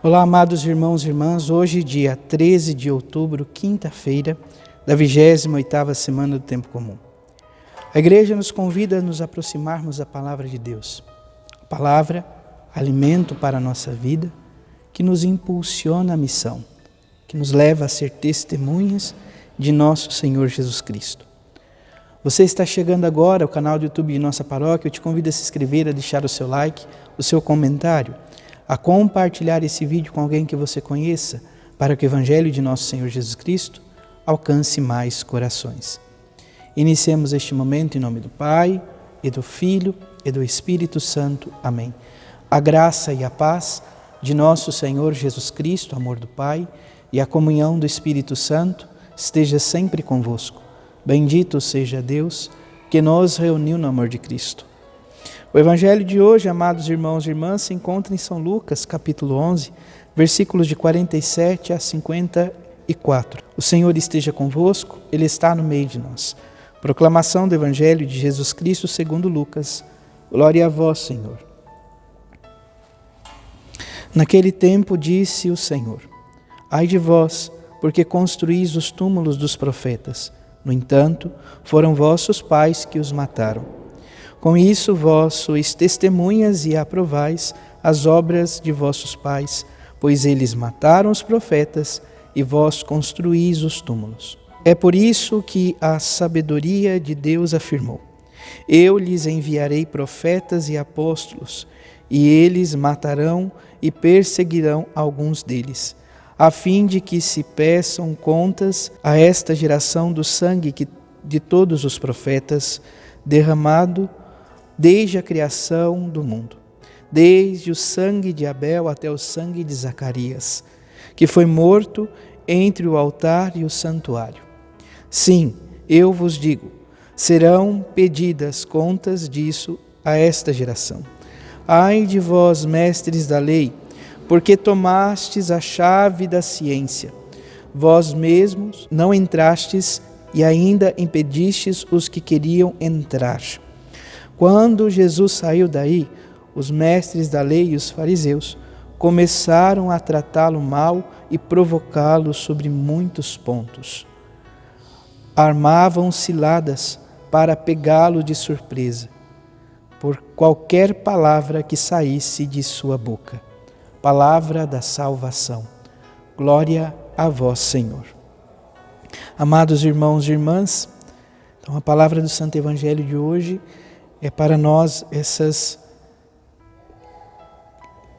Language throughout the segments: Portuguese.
Olá, amados irmãos e irmãs, hoje dia 13 de outubro, quinta-feira, da 28ª semana do Tempo Comum. A igreja nos convida a nos aproximarmos da palavra de Deus. A palavra, alimento para a nossa vida, que nos impulsiona à missão, que nos leva a ser testemunhas de nosso Senhor Jesus Cristo. Você está chegando agora ao canal do YouTube de nossa paróquia, eu te convido a se inscrever, a deixar o seu like, o seu comentário, a compartilhar esse vídeo com alguém que você conheça, para que o Evangelho de nosso Senhor Jesus Cristo alcance mais corações. Iniciemos este momento em nome do Pai, e do Filho, e do Espírito Santo. Amém. A graça e a paz de nosso Senhor Jesus Cristo, amor do Pai, e a comunhão do Espírito Santo esteja sempre convosco. Bendito seja Deus que nos reuniu no amor de Cristo. O Evangelho de hoje, amados irmãos e irmãs, se encontra em São Lucas, capítulo 11, versículos de 47 a 54. O Senhor esteja convosco, Ele está no meio de nós. Proclamação do Evangelho de Jesus Cristo segundo Lucas. Glória a vós, Senhor. Naquele tempo disse o Senhor: Ai de vós, porque construís os túmulos dos profetas. No entanto, foram vossos pais que os mataram. Com isso vós sois testemunhas e aprovais as obras de vossos pais, pois eles mataram os profetas e vós construís os túmulos. É por isso que a sabedoria de Deus afirmou: Eu lhes enviarei profetas e apóstolos, e eles matarão e perseguirão alguns deles, a fim de que se peçam contas a esta geração do sangue de todos os profetas derramado desde a criação do mundo, desde o sangue de Abel até o sangue de Zacarias, que foi morto entre o altar e o santuário. Sim, eu vos digo, serão pedidas contas disso a esta geração. Ai de vós, mestres da lei, porque tomastes a chave da ciência. Vós mesmos não entrastes e ainda impedistes os que queriam entrar. Quando Jesus saiu daí, os mestres da lei e os fariseus começaram a tratá-lo mal e provocá-lo sobre muitos pontos. Armavam ciladas para pegá-lo de surpresa, por qualquer palavra que saísse de sua boca. Palavra da salvação. Glória a vós, Senhor. Amados irmãos e irmãs, então a palavra do Santo Evangelho de hoje é para nós essas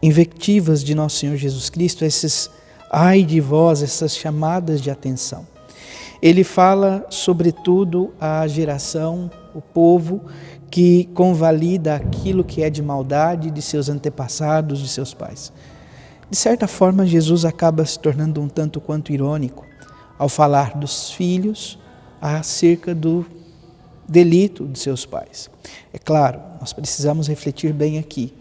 invectivas de nosso Senhor Jesus Cristo, esses ai de vós, essas chamadas de atenção. Ele fala sobretudo à geração, o povo, que convalida aquilo que é de maldade de seus antepassados, de seus pais. De certa forma, Jesus acaba se tornando um tanto quanto irônico ao falar dos filhos acerca do delito de seus pais. É claro, nós precisamos refletir bem aqui.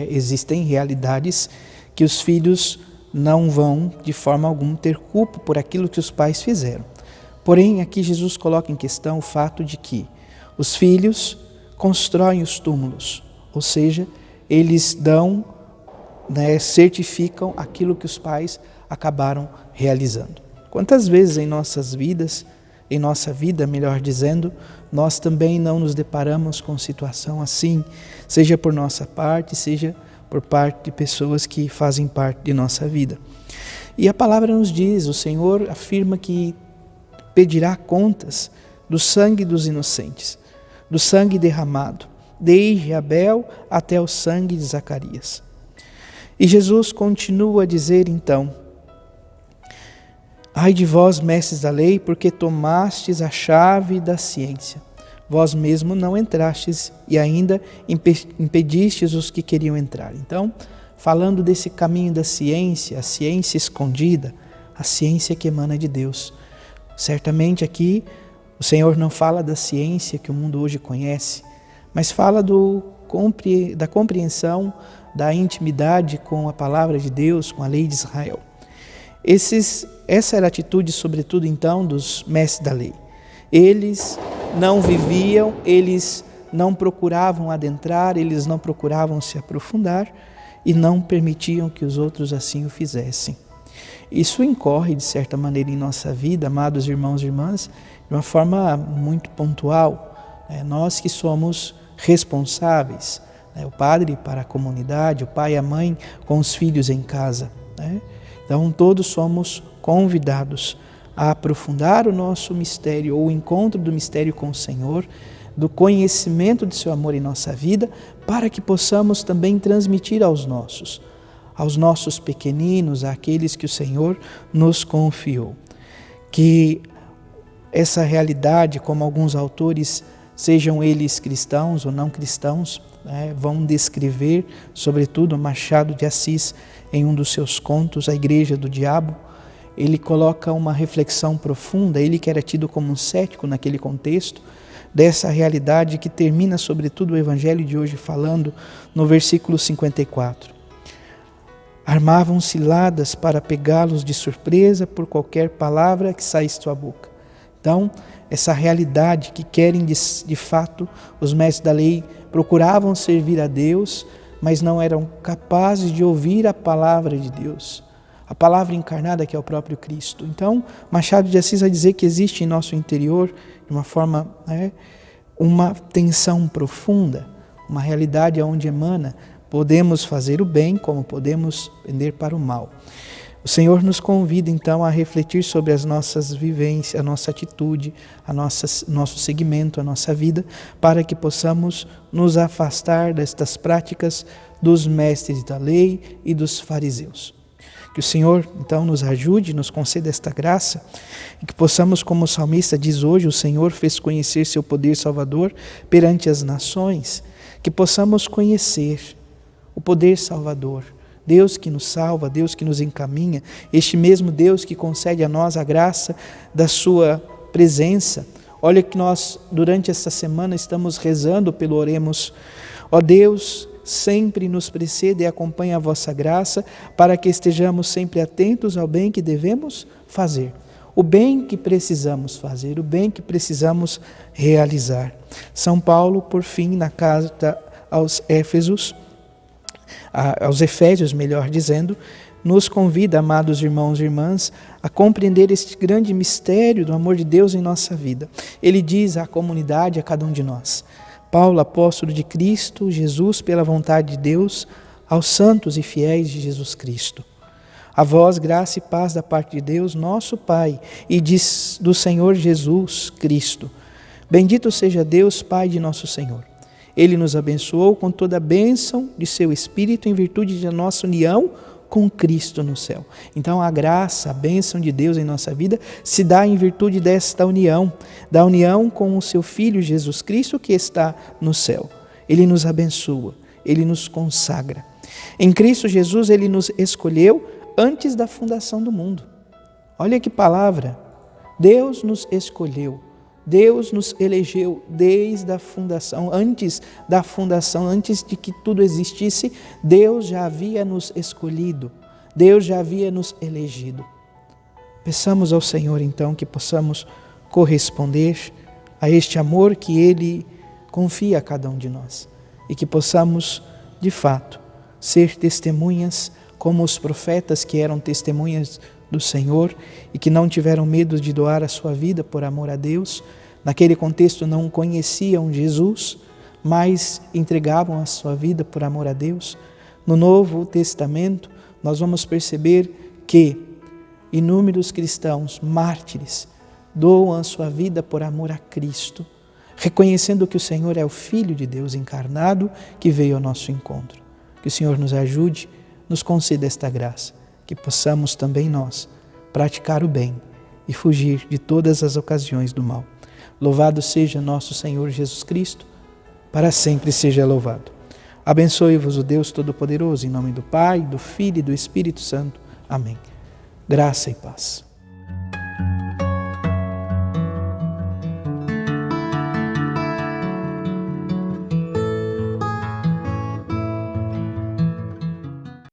Existem realidades que os filhos não vão, de forma alguma, ter culpa por aquilo que os pais fizeram. Porém, aqui Jesus coloca em questão o fato de que os filhos constroem os túmulos, ou seja, eles dão, certificam aquilo que os pais acabaram realizando. Quantas vezes em nossas vidas, em nossa vida, melhor dizendo, nós também não nos deparamos com situação assim, seja por nossa parte, seja por parte de pessoas que fazem parte de nossa vida. E a palavra nos diz, o Senhor afirma que pedirá contas do sangue dos inocentes, do sangue derramado, desde Abel até o sangue de Zacarias. E Jesus continua a dizer então: Ai de vós, mestres da lei, porque tomastes a chave da ciência. Vós mesmo não entrastes e ainda impedistes os que queriam entrar. Então, falando desse caminho da ciência, a ciência escondida, a ciência que emana de Deus. Certamente aqui o Senhor não fala da ciência que o mundo hoje conhece, mas fala da compreensão, da intimidade com a palavra de Deus, com a lei de Israel. Essa era a atitude, sobretudo, então, dos mestres da lei. Eles não viviam, eles não procuravam adentrar, eles não procuravam se aprofundar, e não permitiam que os outros assim o fizessem. Isso incorre, de certa maneira, em nossa vida, amados irmãos e irmãs, de uma forma muito pontual. Nós que somos responsáveis, o padre para a comunidade, o pai e a mãe com os filhos em casa. Então, todos somos convidados a aprofundar o nosso mistério, ou o encontro do mistério com o Senhor, do conhecimento de seu amor em nossa vida, para que possamos também transmitir aos nossos pequeninos, àqueles que o Senhor nos confiou. Que essa realidade, como alguns autores, sejam eles cristãos ou não cristãos, vão descrever, sobretudo Machado de Assis, em um dos seus contos, A Igreja do Diabo. Ele coloca uma reflexão profunda, ele que era tido como um cético naquele contexto, dessa realidade que termina sobretudo o Evangelho de hoje falando no versículo 54. Armavam ciladas para pegá-los de surpresa por qualquer palavra que saísse de sua boca. Então, essa realidade que querem de fato, os mestres da lei procuravam servir a Deus, mas não eram capazes de ouvir a palavra de Deus, a palavra encarnada que é o próprio Cristo. Então, Machado de Assis vai dizer que existe em nosso interior, de uma forma, uma tensão profunda, uma realidade onde emana, podemos fazer o bem como podemos pender para o mal. O Senhor nos convida então a refletir sobre as nossas vivências, a nossa atitude, nosso seguimento, a nossa vida, para que possamos nos afastar destas práticas dos mestres da lei e dos fariseus. Que o Senhor então nos ajude, nos conceda esta graça e que possamos, como o salmista diz hoje, o Senhor fez conhecer seu poder salvador perante as nações, que possamos conhecer o poder salvador, Deus que nos salva, Deus que nos encaminha, este mesmo Deus que concede a nós a graça da sua presença. Olha que nós, durante esta semana, estamos rezando pelo Oremos. Ó Deus, sempre nos precede e acompanha a vossa graça, para que estejamos sempre atentos ao bem que devemos fazer, o bem que precisamos fazer, o bem que precisamos realizar. São Paulo, por fim, na carta aos Efésios, melhor dizendo, nos convida, amados irmãos e irmãs, a compreender este grande mistério do amor de Deus em nossa vida. Ele diz à comunidade, a cada um de nós: Paulo, apóstolo de Cristo Jesus, pela vontade de Deus, aos santos e fiéis de Jesus Cristo. A vós, graça e paz da parte de Deus, nosso Pai, e do Senhor Jesus Cristo. Bendito seja Deus, Pai de nosso Senhor. Ele nos abençoou com toda a bênção de seu Espírito em virtude da nossa união com Cristo no céu. Então a graça, a bênção de Deus em nossa vida se dá em virtude desta união, da união com o seu Filho Jesus Cristo que está no céu. Ele nos abençoa, ele nos consagra. Em Cristo Jesus ele nos escolheu antes da fundação do mundo. Olha que palavra! Deus nos escolheu. Deus nos elegeu desde a fundação, antes da fundação, antes de que tudo existisse, Deus já havia nos escolhido, Deus já havia nos elegido. Peçamos ao Senhor então que possamos corresponder a este amor que Ele confia a cada um de nós e que possamos, de fato, ser testemunhas como os profetas que eram testemunhas do Senhor e que não tiveram medo de doar a sua vida por amor a Deus. Naquele contexto não conheciam Jesus, mas entregavam a sua vida por amor a Deus. No Novo Testamento nós vamos perceber que inúmeros cristãos, mártires, doam a sua vida por amor a Cristo, reconhecendo que o Senhor é o Filho de Deus encarnado que veio ao nosso encontro. Que o Senhor nos ajude, nos conceda esta graça, que possamos também nós praticar o bem e fugir de todas as ocasiões do mal. Louvado seja nosso Senhor Jesus Cristo, para sempre seja louvado. Abençoe-vos o Deus Todo-Poderoso, em nome do Pai, do Filho e do Espírito Santo. Amém. Graça e paz.